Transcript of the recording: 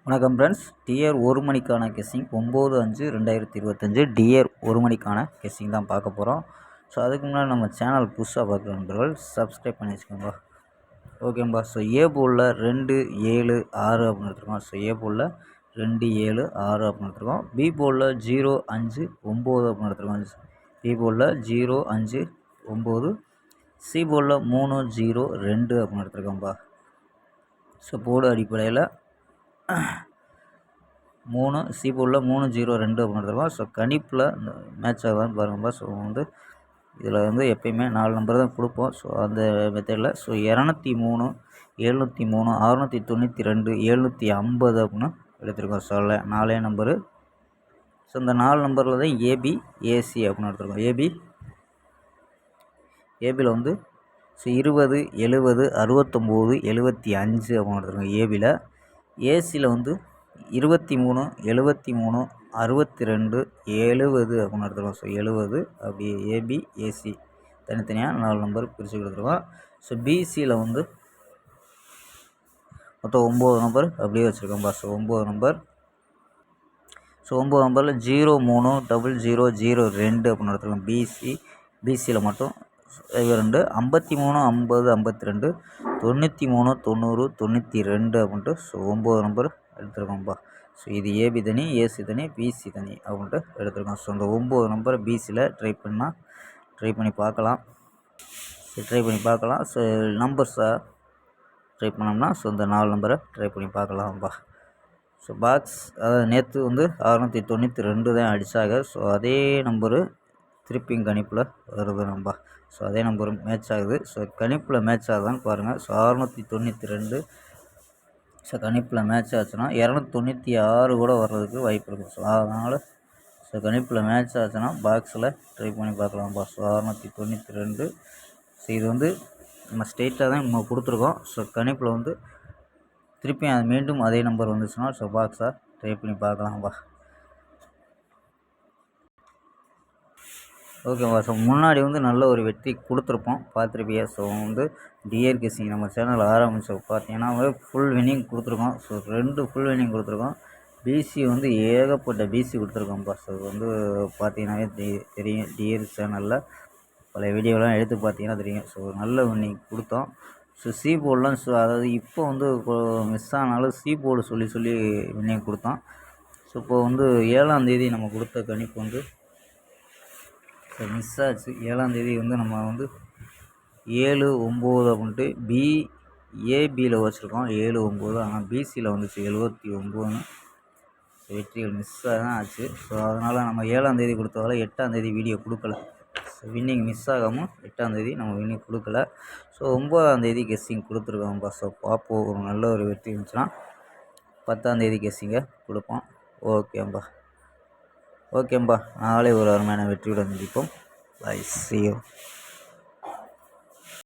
வணக்கம் friends. TR 1 மணிக்கான guessing 9/5/2025 TR 1 மணிக்கான கெஸ்ஸிங் தான் பார்க்க போகிறோம். ஸோ அதுக்கு முன்னாடி நம்ம சேனல் புதுசாக பார்க்குற நண்பர்கள் சப்ஸ்கிரைப் பண்ணி வச்சுக்கோங்க. ஓகேம்பா. ஸோ ஏ போலில் 2, 7, 6 அப்படின்னு எடுத்துருக்கோம். ஸோ ஏ போலில் 2, 7, 6 அப்படின்னு எடுத்துருக்கோம். பி போலில் 0, 5, 9 அப்படின்னு எடுத்துருக்கோம். பி போலில் 0, 5, 9. சி போலில் 3, 0, 2 அப்படின்னு எடுத்துருக்கோம்ப்பா. ஸோ போர்டு அடிப்படையில் 3 சி போர்டில் 3, 0, 2 அப்படின்னு எடுத்துருக்கோம். ஸோ கணிப்பில் இந்த மேட்ச் ஆகுதான்னு பாருங்கப்பா. ஸோ இதில் எப்பயுமே 4 நம்பர் தான் கொடுப்போம். ஸோ அந்த மெத்தடில் 203, 703, 692, 750 அப்படின்னு எடுத்துருக்கோம். So 4 number. ஸோ இந்த 4 நம்பரில் தான் ஏபி, ஏசி அப்படின்னு எடுத்துருக்கோம். ஏபியில் 20, 70, 69, 75 அப்படின்னு எடுத்துருக்கோம் ஏபியில். ஏசியில் 23, 73, 62, 70 அப்படின்னு எடுத்துருக்கோம். ஸோ 70 அப்படி ஏபி, ஏசி தனித்தனியாக 4 நம்பர் பிரித்து கொடுத்துருக்கோம். ஸோ பிசியில் மொத்தம் 9 நம்பர் அப்படியே வச்சுருக்கோம்ப்பா. So 9 number. ஸோ 9 நம்பரில் 03, 00, 02 அப்படின்னு எடுத்துருக்கோம். பிசியில் மட்டும் 2, 53, 50, 52, 93, 90, 92 அப்படின்ட்டு ஸோ 9 நம்பர் எடுத்துருக்கோம்ப்பா. ஸோ இது ஏபி தனி, ஏசி தனி, பிசி தனி அப்படின்ட்டு எடுத்துருக்கோம். ஸோ இந்த 9 நம்பரை பிசியில் ட்ரை பண்ணி பார்க்கலாம். ஸோ நம்பர்ஸை ட்ரை பண்ணோம்னா ஸோ இந்த 4 நம்பரை ட்ரை பண்ணி பார்க்கலாம்ப்பா. ஸோ பாக்ஸ் அதாவது நேற்று 692 தான் அடித்தாங்க. ஸோ அதே நம்பரு திருப்பியும் கணிப்பில் வருது நம்பா. ஸோ அதே நம்பர் மேட்ச் ஆகுது. ஸோ கணிப்பில் மேட்ச் ஆகுதான்னு பாருங்கள். ஸோ 692 ஸோ கணிப்பில் மேட்ச் ஆச்சுன்னா 296 கூட வர்றதுக்கு வாய்ப்பு இருக்குது. ஸோ அதனால் ஸோ கணிப்பில் மேட்ச் ஆச்சுன்னா பாக்ஸில் ட்ரை பண்ணி பார்க்கலாம்ப்பா. ஸோ 692 ஸோ இது நம்ம ஸ்ட்ரெயிட்டாக தான் நம்ம கொடுத்துருக்கோம். ஸோ கணிப்பில் திருப்பியும் அது மீண்டும் அதே நம்பர் வந்துச்சுன்னா ஸோ பாக்ஸை ட்ரை பண்ணி பார்க்கலாம்ப்பா. ஓகேவா. ஸோ முன்னாடி நல்ல ஒரு வெற்றி கொடுத்துருப்போம், பார்த்துருப்பியா. ஸோ டிஆர் கெஸ்ஸிங் நம்ம சேனல் ஆரம்பித்த பார்த்தீங்கன்னா ஃபுல் வின்னிங் கொடுத்துருக்கோம். ஸோ 2 ஃபுல் வின்னிங் கொடுத்துருக்கோம். பிசி ஏகப்பட்ட பிசி கொடுத்துருக்கோம்ப்பா. ஸோ பார்த்தீங்கன்னாவே தெரியும். டிஆர் சேனலில் பல வீடியோலாம் எடுத்து பார்த்தீங்கன்னா தெரியும். ஸோ நல்ல வின்னிங் கொடுத்தோம். ஸோ சி போர்டெலாம் அதாவது இப்போ மிஸ் ஆனாலும் சி போர்டு சொல்லி வின்னிங் கொடுத்தோம். ஸோ இப்போ 7ஆம் தேதி நம்ம கொடுத்த கணிப்பு மிஸ் ஆச்சு. 7ஆம் தேதி நம்ம 7, 9 அப்படின்ட்டு ஏபியில் வச்சுருக்கோம் 7, 9. ஆனால் பிசியில் 79 வெற்றிகள் மிஸ்ஸாக தான் ஆச்சு. ஸோ அதனால் நம்ம 7ஆம் தேதி கொடுத்ததால 8ஆம் தேதி வீடியோ கொடுக்கல. ஸோ வின்னிங் மிஸ் ஆகாமல் 8ஆம் தேதி நம்ம வின்னிங் கொடுக்கல. ஸோ 9ஆம் தேதி கெஸ்ஸிங் கொடுத்துருக்கோம்ப்பா. ஸோ பார்ப்போம், ஒரு நல்ல ஒரு வெற்றி இருந்துச்சுன்னா 10ஆம் தேதி கெஸ்ஸிங்கை கொடுப்போம். ஓகேம்பா. நாளை ஒரு அருமையான வெற்றியுடன் சந்திப்போம். Bye, see you.